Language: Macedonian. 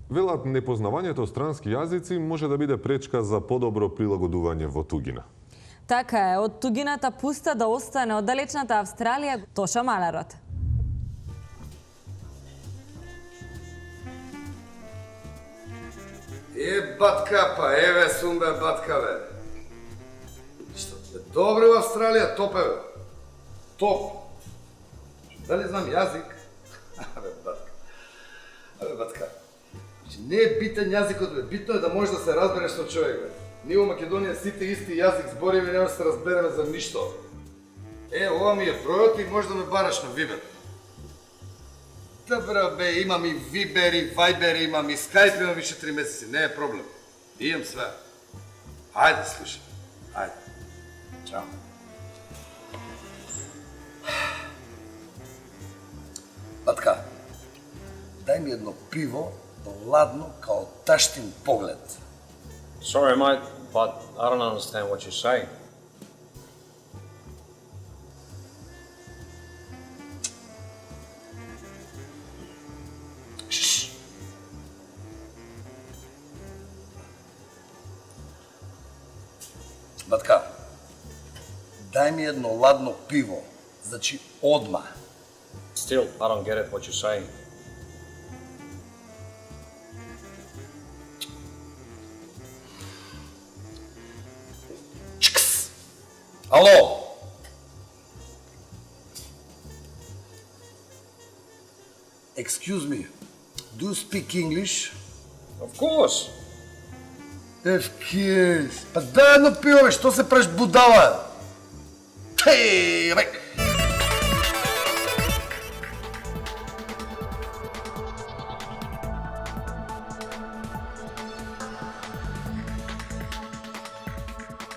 Велат, непознавањето странски јазици може да биде пречка за подобро прилагодување во тугина. Така е, од тугината пуста да остане оддалечната Австралија, Тоша Малерот. Батка, па еве сум бе, батка бе. Што, добре во Австралија, топ е бе. Топ. Дали знам јазик? Абе, батка. Абе, батка. Не е битен јазикот, бе. Битно е да можеш да се разбереш со човек, бе. Ние во Македонија сите исти јазик збориме и нема да се разбереме за ништо. Ова ми е бројот и може да ме бараш на Вибер. Добра бе, имам и Вибер, и Вајбер, имам и Скайп, имам више 3 месеци, не е проблем. Имам све. Ајде, слушай. Ајде. Чао. Батка, дај ми едно пиво, ладно, као таштин поглед. Sorry, mate, but I don't understand what you're saying. Батка, дај ми едно ладно пиво, значи одма. Still, I don't get it what you're saying. Ало? Excuse me, do you speak English? Of course. Евкис, па дай едно пиво, бе, што се правиш будала? Хей, бе!